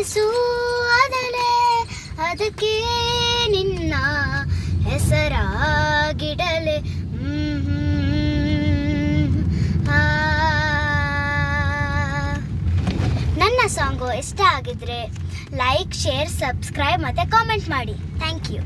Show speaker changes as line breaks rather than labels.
ಕನಸು ಅದಲೆ ಅದಕ್ಕೆ ನಿನ್ನ ಹೆಸರಾಗಿಡಲೆ. ನನ್ನ ಸಾಂಗು ಇಷ್ಟ ಆಗಿದ್ರೆ ಲೈಕ್, ಶೇರ್, ಸಬ್ಸ್ಕ್ರೈಬ್ ಮತ್ತು ಕಾಮೆಂಟ್ ಮಾಡಿ. Thank you.